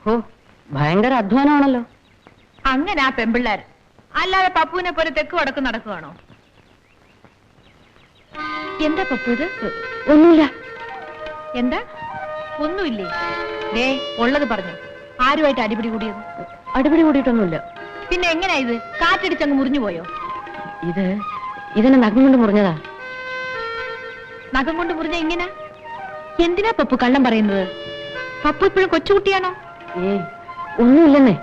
ഓ ഭയങ്കര അധ്വാനമാണല്ലോ. അങ്ങനെ ആ പെമ്പിള്ളാർ, അല്ലാതെ പപ്പുവിനെ പോലെ തെക്ക് വടക്ക് നടക്കുവാണോ? എന്താ പപ്പു ഇത്? ഒന്നുമില്ല. എന്താ ഒന്നുമില്ലേ? ദേ ഉള്ളത് പറഞ്ഞു. ആരുമായിട്ട് അടിപിടി കൂടിയത്? അടിപിടി കൂടിയിട്ടൊന്നുമില്ല. പിന്നെ എങ്ങനെയാ ഇത്? കാറ്റടിച്ചങ്ങ് മുറിഞ്ഞു പോയോ? ഇതിനെ നഖം കൊണ്ട് മുറിഞ്ഞതാ. നഖം കൊണ്ട് മുറിഞ്ഞ ഇങ്ങനെ? എന്തിനാ പപ്പു കള്ളം പറയുന്നത്? പപ്പു ഇപ്പോഴും കൊച്ചുകുട്ടിയാണോ? ഒന്നുമില്ലെന്നേ.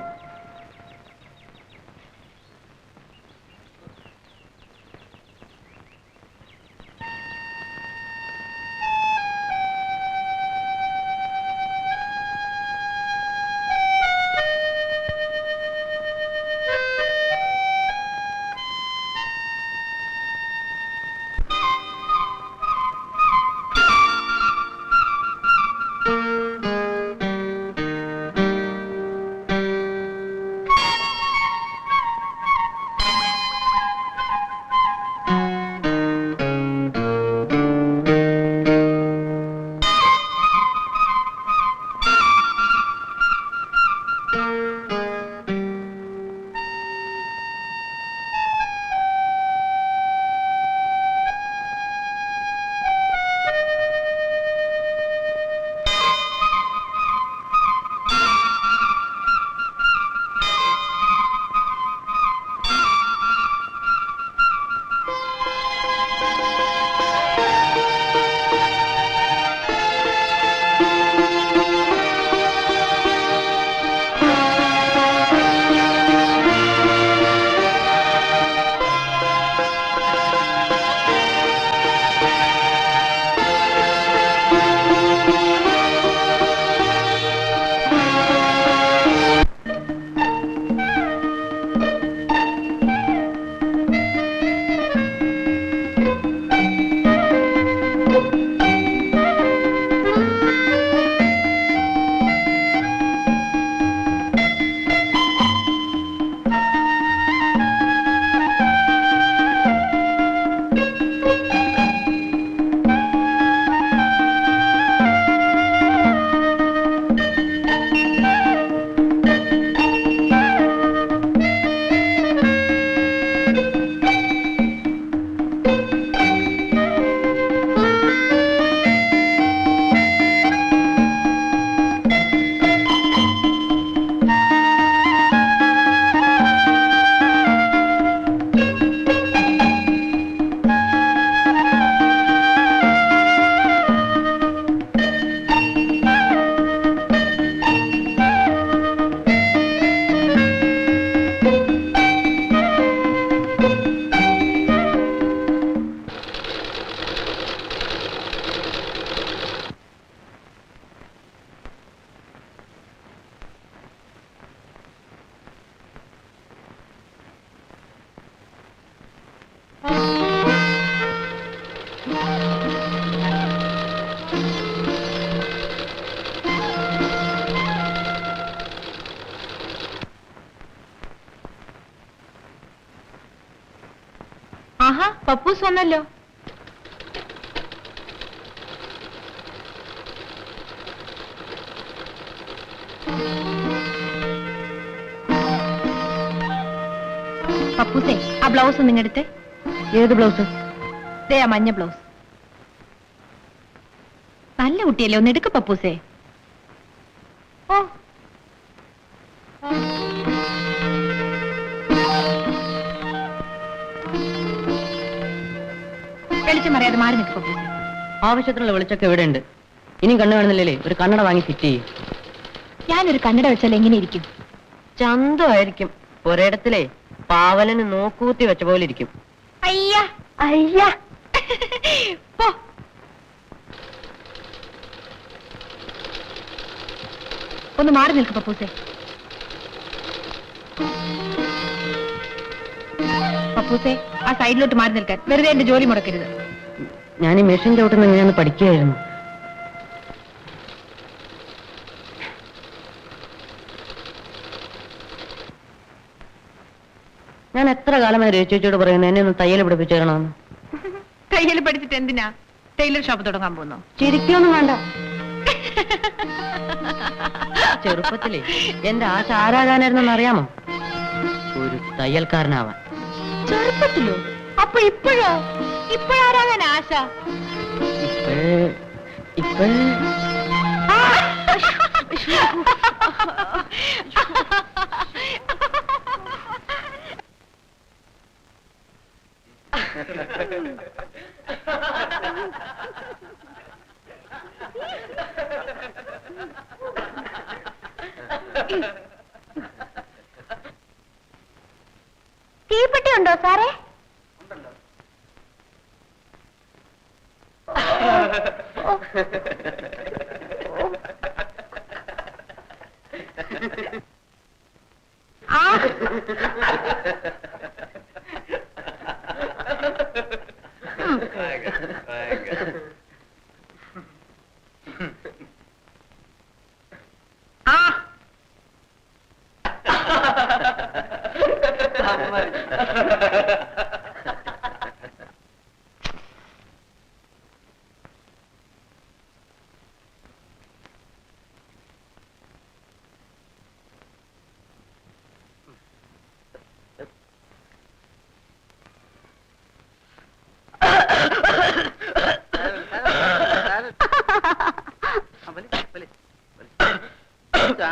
ആഹാ, പപ്പൂസ് വന്നല്ലോ. പപ്പൂസേ, ആ ബ്ലൗസ് നിങ്ങടുത്തെ. ഏത് ബ്ലൗസ്? ദേ ആ മഞ്ഞ ബ്ലൗസ്. നല്ല കുട്ടിയല്ലേ, ഒന്ന് എടുക്ക പപ്പൂസേ. ഓ വെളിച്ചം അറിയാതെ മാറി നിൽക്ക് പപ്പൂസേ. ആവശ്യത്തിനുള്ള വെളിച്ചൊക്കെ ഇവിടെ ഉണ്ട്. ഇനിയും കണ്ണു കാണുന്നില്ലേ? ഒരു കണ്ണട വാങ്ങി ഫിറ്റ് ചെയ്യും. ഞാനൊരു കണ്ണട വെച്ചാൽ എങ്ങനെ ഇരിക്കും? ചന്തമായിരിക്കും. ഒരിടത്തിലെ പാവലന് നോക്കൂത്തി വെച്ച പോലെ ഇരിക്കും. അയ്യ അയ്യ. പോ. ഒന്ന് മാറി നിൽക്ക് പപ്പൂസേ. പപ്പൂസേ, ആ സൈഡിലോട്ട് മാറി നിൽക്കാൻ. വെറുതെ എന്റെ ജോലി മുടക്കരുത്. ഞാൻ ഈ മെഷീൻ ചവിട്ടുന്ന എങ്ങനെയാന്ന് പഠിക്കുകയായിരുന്നു. ഞാൻ എത്ര കാലമായി രേച്ചോട് പറയുന്നു എന്നെ ഒന്ന് തയ്യൽ പഠിപ്പിച്ചു തരണമെന്ന്. തയ്യൽ പഠിച്ചിട്ട് എന്തിനാ ടൈലർ ഷോപ്പ് തുടങ്ങാൻ പോകുന്നു? ചിരിക്കൊന്നും വേണ്ട. ചെറുപ്പത്തിലേ എന്റെ ആശ ആരാകാനായിരുന്നെന്ന് അറിയാമോ? ഒരു തയ്യൽക്കാരനാവാൻ. ചെറുപ്പത്തിലോ? അപ്പൊ ഇപ്പോഴാരാകാൻ ആശ? ഇപ്പോഴേ തീപ്പെട്ടി ഉണ്ടോ സാറേ?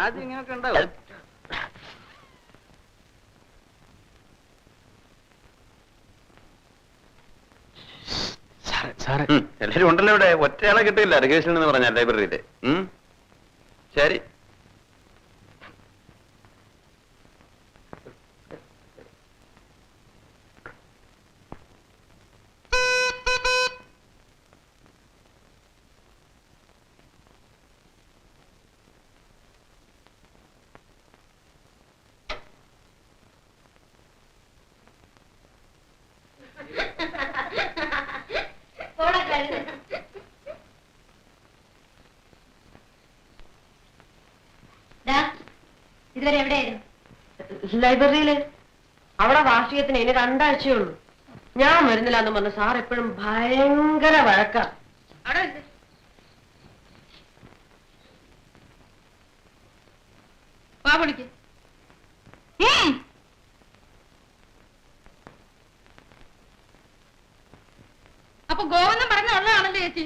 ആദ്യം ഇങ്ങനെയൊക്കെ ഉണ്ടാവും. എല്ലാരും ഉണ്ടല്ലോ ഇവിടെ. ഒറ്റയാളെ കിട്ടില്ല റിഹേഴ്സൽ എന്ന് പറഞ്ഞ ലൈബ്രറിയില്. ശരി. ഇതുവരെ എവിടെയായിരുന്നു? ലൈബ്രറിയില്. അവിടെ വാർഷികത്തിന് ഇനി 2 ആഴ്ചയുള്ളൂ. ഞാൻ വരുന്നില്ല എന്ന് പറഞ്ഞു സാർ എപ്പോഴും ഭയങ്കര വഴക്കാ. അപ്പൊ ഗോവെന്നും പറഞ്ഞ ഉള്ളതാണല്ലോ ചേച്ചി.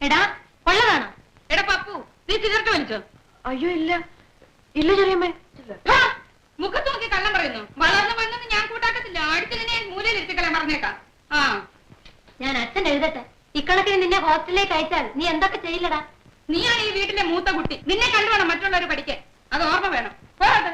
എടാ ഉള്ളതാണോ? എടാ പപ്പു, നീ സിഗരറ്റ് വലിച്ചോ? അയ്യോ ഇല്ല ഇല്ല ചെറിയമ്മേ. മുഖത്ത് നോക്കി കള്ളം പറയുന്നു. വളർന്നു പോയെന്ന് ഞാൻ കൂട്ടാക്കത്തില്ല. അടിച്ചതിനെ മൂലയിൽ ഇരുത്തിക്കളയാൻ പറഞ്ഞേക്കാം. ഞാൻ അച്ഛൻ എഴുതട്ടെ. ഇക്കണക്കിന് നിന്നെ ഹോസ്റ്റലിലേക്ക് അയച്ചാൽ നീ എന്തൊക്കെ ചെയ്യില്ലടാ? നീയാണ് ഈ വീട്ടിലെ മൂത്ത കുട്ടി. നിന്നെ കണ്ടുവേണം മറ്റുള്ളവർ പഠിക്കാൻ. അത് ഓർമ്മ വേണം. പോരാട്ടെ.